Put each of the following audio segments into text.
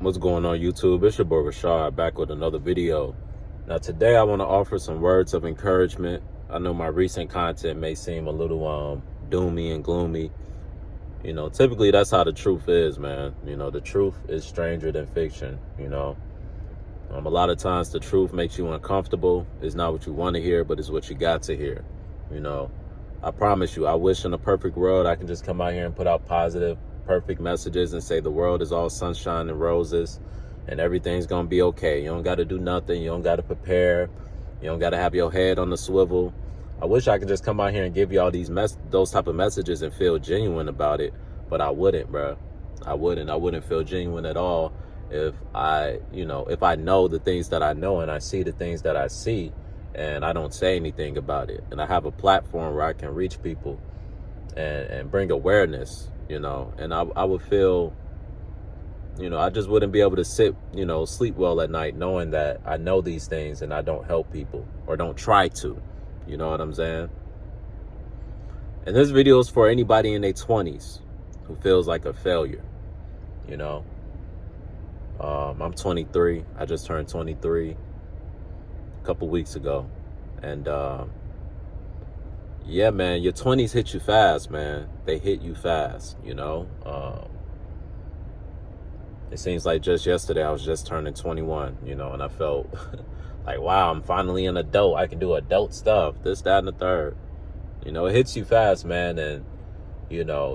What's going on, YouTube? It's your boy Richawd, back with another video. Now today I want to offer some words of encouragement. I know my recent content may seem a little doomy and gloomy. Typically that's how the truth is, man. The truth is stranger than fiction. A lot of times the truth makes you uncomfortable. It's not what you want to hear, but it's what you got to hear. I promise you, I wish in a perfect world I can just come out here and put out positive, perfect messages and say the world is all sunshine and roses and everything's gonna be okay. You don't got to do nothing. You don't got to prepare. You don't got to have your head on the swivel. I wish I could just come out here and give you all those type of messages and feel genuine about it, but I wouldn't, bro. I wouldn't feel genuine at all if I know the things that I know and I see the things that I see and I don't say anything about it. And I have a platform where I can reach people and bring awareness, and I would feel, I just wouldn't be able to sleep well at night knowing that I know these things and I don't help people or don't try to, you know what I'm saying? And this video is for anybody in their 20s who feels like a failure, I'm 23. I just turned 23 a couple weeks ago. And yeah, man, your 20s hit you fast, man. They hit you fast, It seems like just yesterday I was just turning 21, and I felt like, wow, I'm finally an adult. I can do adult stuff, this, that, and the third. It hits you fast, man. And,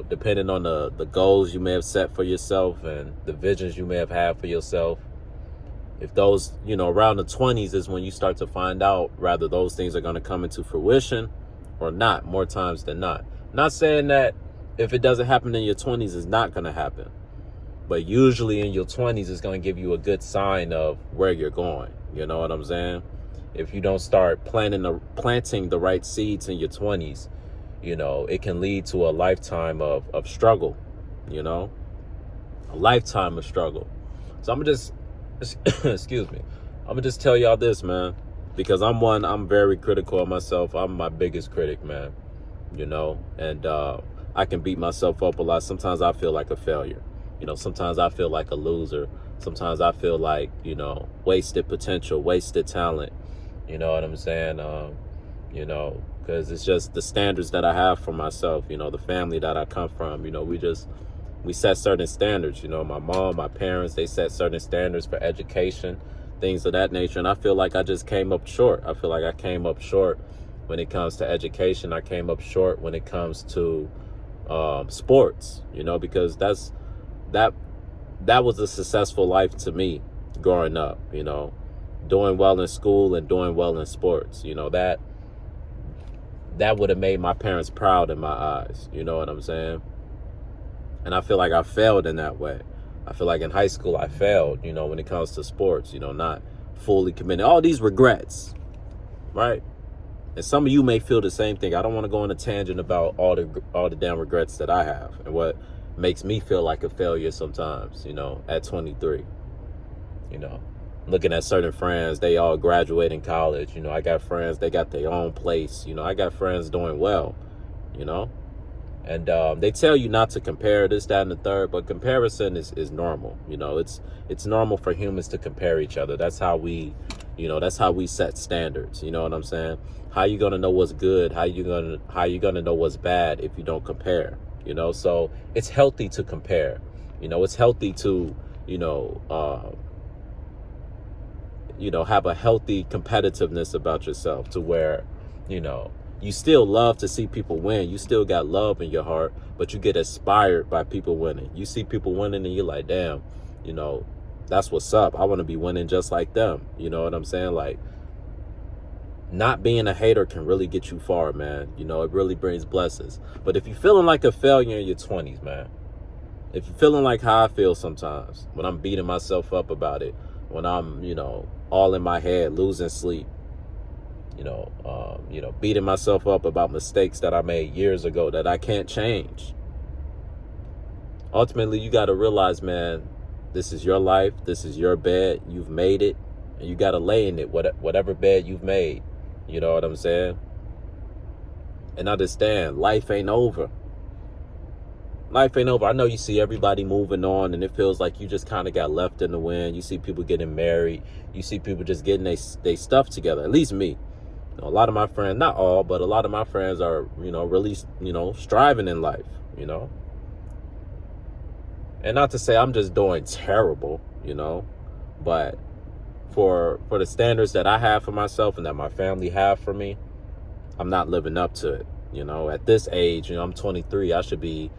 depending on the goals you may have set for yourself and the visions you may have had for yourself, if those, around the 20s is when you start to find out rather those things are going to come into fruition or not, more times than not. Not saying that if it doesn't happen in your 20s, it's not going to happen. But usually in your 20s, it's going to give you a good sign of where you're going. You know what I'm saying? If you don't start planting the right seeds in your 20s, it can lead to a lifetime of struggle, a lifetime of struggle. So I'm just, excuse me, I'm gonna just tell y'all this, man, because I'm very critical of myself. I'm my biggest critic, man, and I can beat myself up a lot. Sometimes I feel like a failure. Sometimes I feel like a loser. Sometimes I feel like, wasted potential, wasted talent. You know what I'm saying? Because it's just the standards that I have for myself, the family that I come from, we set certain standards, my mom, my parents, they set certain standards for education, things of that nature. And I feel like I just came up short. I feel like I came up short when it comes to education. I came up short when it comes to sports, because that was a successful life to me growing up, doing well in school and doing well in sports. That would have made my parents proud in my eyes. You know what I'm saying? And I feel like I failed in that way. I feel like in high school I failed, when it comes to sports, not fully committed. All these regrets, right? And some of you may feel the same thing. I don't want to go on a tangent about all the damn regrets that I have and what makes me feel like a failure sometimes, at 23. Looking at certain friends, they all graduating college. I got friends, they got their own place. I got friends doing well, and they tell you not to compare this, that, and the third, but comparison is normal. It's normal for humans to compare each other. That's how we set standards. You know what I'm saying? How you gonna know what's good? How you gonna know what's bad if you don't compare? So it's healthy to compare. It's healthy to have a healthy competitiveness about yourself to where, you still love to see people win. You still got love in your heart, but you get inspired by people winning. You see people winning and you're like, damn, that's what's up. I want to be winning just like them. You know what I'm saying? Like, not being a hater can really get you far, man. It really brings blessings. But if you're feeling like a failure in your 20s, man, if you're feeling like how I feel sometimes when I'm beating myself up about it, when I'm, all in my head, losing sleep, beating myself up about mistakes that I made years ago that I can't change. Ultimately, you got to realize, man, this is your life. This is your bed. You've made it, and you got to lay in it, whatever bed you've made. You know what I'm saying? And understand, life ain't over. Life ain't over. I know you see everybody moving on, and it feels like you just kind of got left in the wind. You see people getting married. You see people just getting they stuff together. At least me. A lot of my friends, not all, but a lot of my friends are, really, striving in life, And not to say I'm just doing terrible, but for the standards that I have for myself and that my family have for me, I'm not living up to it. At this age, I'm 23. I should be,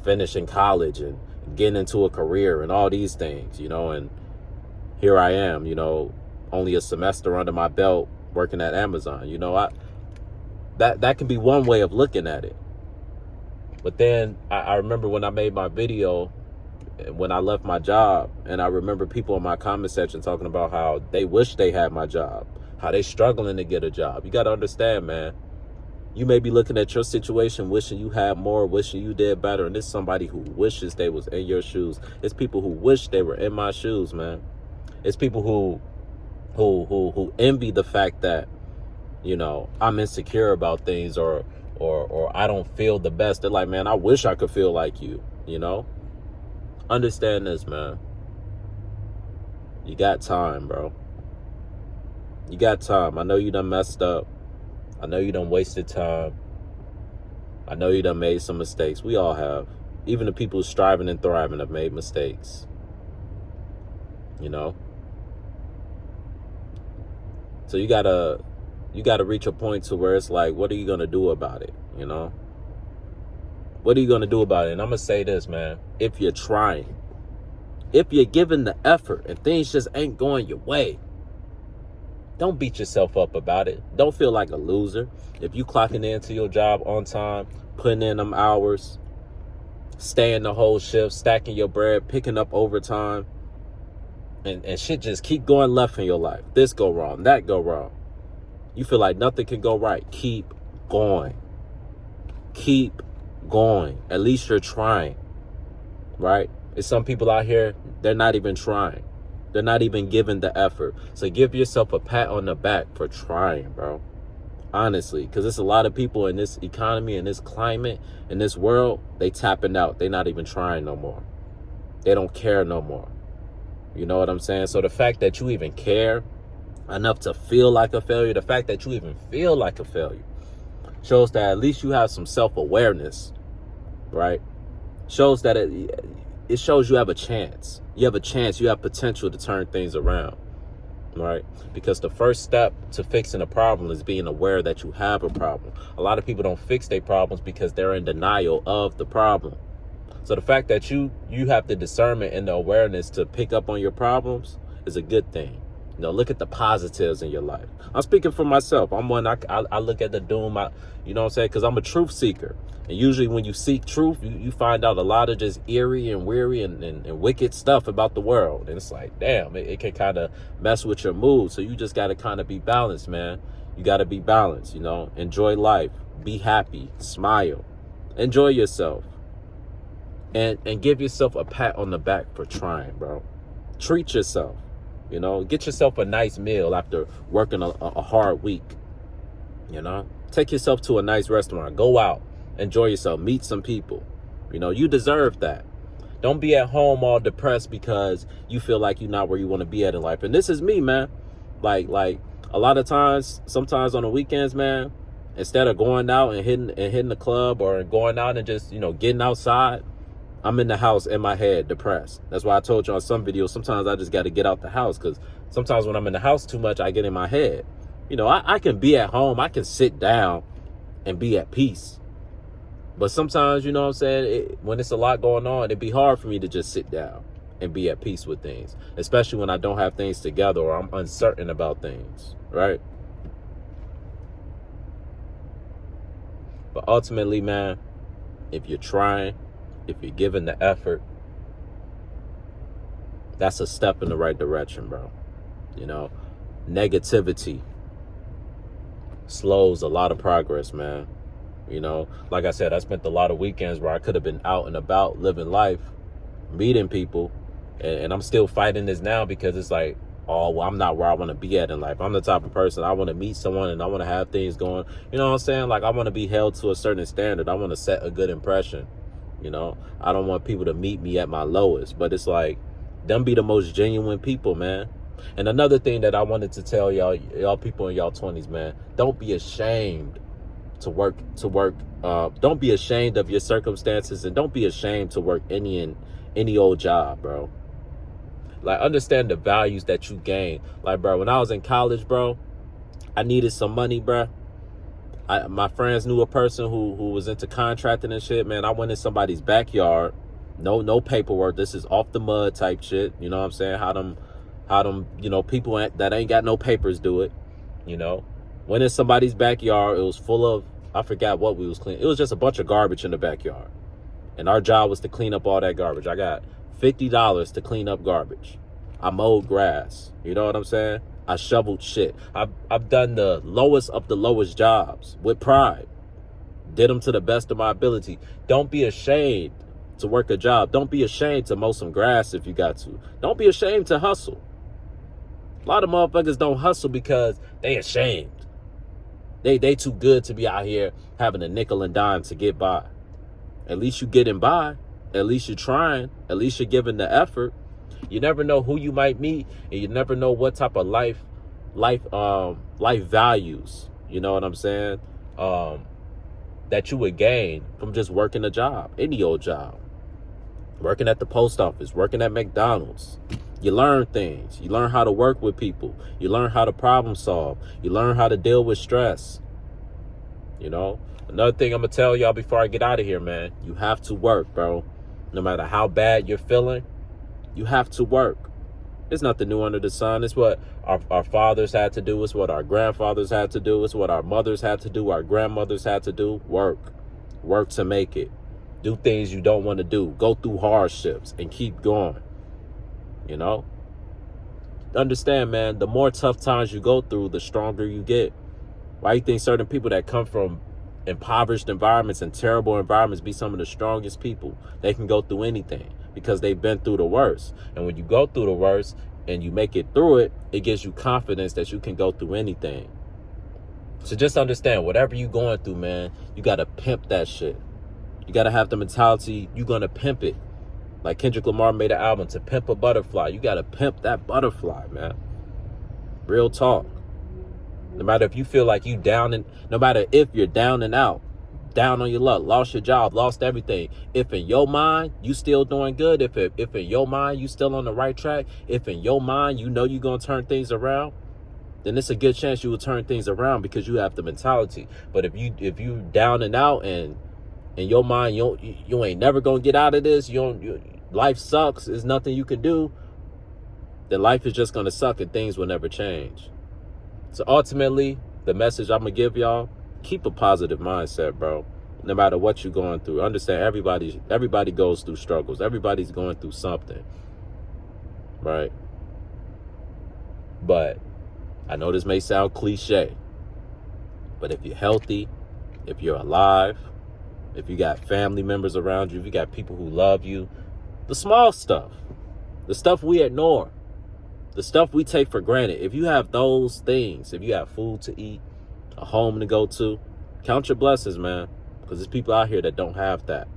finishing college and getting into a career and all these things, and here I am, only a semester under my belt working at Amazon. That can be one way of looking at it. But then I remember when I made my video, when I left my job, and I remember people in my comment section talking about how they wish they had my job, how they struggling to get a job. You got to understand, man. You may be looking at your situation, wishing you had more, wishing you did better. And it's somebody who wishes they was in your shoes. It's people who wish they were in my shoes, man. It's people who envy the fact that, I'm insecure about things or I don't feel the best. They're like, man, I wish I could feel like you, Understand this, man. You got time, bro. You got time. I know you done messed up. I know you done wasted time. I know you done made some mistakes. We all have. Even the people striving and thriving have made mistakes. So you gotta reach a point to where it's like, what are you gonna do about it? What are you gonna do about it? And I'm gonna say this, man. If you're trying, if you're giving the effort and things just ain't going your way, don't beat yourself up about it. Don't feel like a loser. If you clocking into your job on time, putting in them hours, staying the whole shift, stacking your bread, picking up overtime, and shit just keep going left in your life. This go wrong, that go wrong. You feel like nothing can go right. Keep going. Keep going. At least you're trying, right? There's some people out here, they're not even trying. They're not even giving the effort. So give yourself a pat on the back for trying, bro. Honestly, because there's a lot of people in this economy, in this climate, in this world, they tapping out. They're not even trying no more. They don't care no more. You know what I'm saying? So the fact that you even care enough to feel like a failure, the fact that you even feel like a failure, shows that at least you have some self-awareness, right? Shows that it shows you have a chance. You have a chance. You have potential to turn things around, right? Because the first step to fixing a problem is being aware that you have a problem. A lot of people don't fix their problems because they're in denial of the problem. So the fact that you have the discernment and the awareness to pick up on your problems is a good thing. Look at the positives in your life. I'm speaking for myself. I'm one, I look at the doom, you know what I'm saying? Because I'm a truth seeker. And usually when you seek truth, you find out a lot of just eerie and weary and wicked stuff about the world. And it's like, damn, it can kind of mess with your mood. So you just got to kind of be balanced, man. You got to be balanced, enjoy life, be happy, smile, enjoy yourself. And give yourself a pat on the back for trying, bro. Treat yourself. Get yourself a nice meal after working a hard week. Take yourself to a nice restaurant. Go out. Enjoy yourself. Meet some people. You deserve that. Don't be at home all depressed because you feel like you're not where you want to be at in life. And this is me, man. Like a lot of times, sometimes on the weekends, man, instead of going out and hitting the club or going out and just, getting outside, I'm in the house in my head, depressed. That's why I told you on some videos, sometimes I just got to get out the house because sometimes when I'm in the house too much, I get in my head. I can be at home. I can sit down and be at peace. But sometimes, when it's a lot going on, it'd be hard for me to just sit down and be at peace with things, especially when I don't have things together or I'm uncertain about things, right? But ultimately, man, if you're trying, if you're giving the effort, that's a step in the right direction, bro. Negativity slows a lot of progress, man. Like I said, I spent a lot of weekends where I could have been out and about, living life, meeting people, and I'm still fighting this now because it's like, oh, well, I'm not where I want to be at in life. I'm the type of person, I want to meet someone and I want to have things going. You know what I'm saying? Like, I want to be held to a certain standard. I want to set a good impression. You know, I don't want people to meet me at my lowest, but it's like, them be the most genuine people, man. And another thing that I wanted to tell y'all people in y'all 20s, man, don't be ashamed to work. Don't be ashamed of your circumstances, and don't be ashamed to work any old job, bro. Like, understand the values that you gain. Like, bro, when I was in college, bro, I needed some money, bro. My friends knew a person who was into contracting and shit, man. I went in somebody's backyard, no paperwork. This is off the mud type shit. You know what I'm saying? How them, you know, people that ain't got no papers do it. You know, went in somebody's backyard. It was full of, I forgot what we was cleaning. It was just a bunch of garbage in the backyard, and our job was to clean up all that garbage. I got $50 to clean up garbage. I mowed grass. You know what I'm saying? I shoveled shit. I've done the lowest of the lowest jobs with pride. Did them to the best of my ability. Don't be ashamed to work a job. Don't be ashamed to mow some grass if you got to. Don't be ashamed to hustle. A lot of motherfuckers don't hustle because they ashamed. They too good to be out here having a nickel and dime to get by. At least you getting by. At least you're trying. At least you're giving the effort. You never know who you might meet, and you never know what type of life values, you know what I'm saying, that you would gain from just working a job, any old job. Working at the post office, working at McDonald's. You learn things. You learn how to work with people. You learn how to problem solve. You learn how to deal with stress. You know, another thing I'm gonna tell y'all before I get out of here, man, you have to work, bro. No matter how bad you're feeling, you have to work. It's nothing new under the sun. It's what our fathers had to do. It's what our grandfathers had to do. It's what our mothers had to do. Our grandmothers had to do. Work. Work to make it. Do things you don't want to do. Go through hardships and keep going. You know? Understand, man, the more tough times you go through, the stronger you get. Why you think certain people that come from impoverished environments and terrible environments be some of the strongest people? They can go through anything because they've been through the worst. And when you go through the worst and you make it through it, it gives you confidence that you can go through anything. So just understand, whatever you're going through, man, you got to pimp that shit. You got to have the mentality, you're going to pimp it. Like Kendrick Lamar made an album, To Pimp a Butterfly. You got to pimp that butterfly, man. Real talk. No matter if you feel like you no matter if you're down and out, down on your luck, lost your job, lost everything. If in your mind you still doing good, if in your mind you still on the right track, if in your mind you know you're gonna turn things around, then it's a good chance you will turn things around because you have the mentality. But if you down and out and in your mind you ain't never gonna get out of this, life sucks, there's nothing you can do, then life is just gonna suck and things will never change. So ultimately, the message I'm gonna give y'all: keep a positive mindset, bro. No matter what you're going through, understand everybody goes through struggles. Everybody's going through something, right? But I know this may sound cliche, but if you're healthy, if you're alive, if you got family members around you, if you got people who love you, the small stuff, the stuff we ignore, the stuff we take for granted, if you have those things, if you have food to eat, a home to go to, count your blessings, man, because there's people out here that don't have that,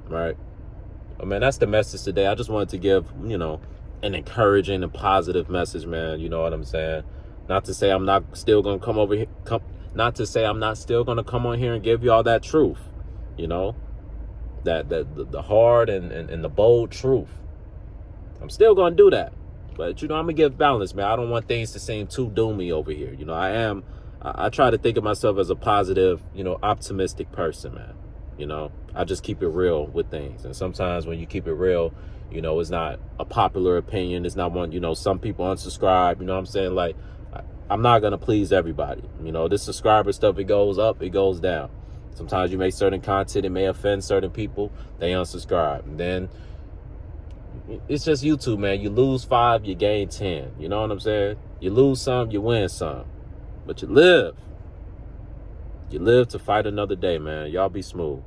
right? Oh, man, that's the message today. I just wanted to give, an encouraging and positive message, man. You know what I'm saying? Not to say I'm not still going to come over here, not to say I'm not still going to come on here and give you all that truth, that the hard and the bold truth. I'm still going to do that. But, I'm going to give balance, man. I don't want things to seem too doomy over here. I try to think of myself as a positive, optimistic person, man. I just keep it real with things. And sometimes when you keep it real, it's not a popular opinion. It's not one, some people unsubscribe. You know what I'm saying? Like, I'm not going to please everybody. This subscriber stuff, it goes up, it goes down. Sometimes you make certain content, it may offend certain people. They unsubscribe. And then it's just YouTube, man. You lose 5, you gain 10. You know what I'm saying? You lose some, you win some. But you live. You live to fight another day, man. Y'all be smooth.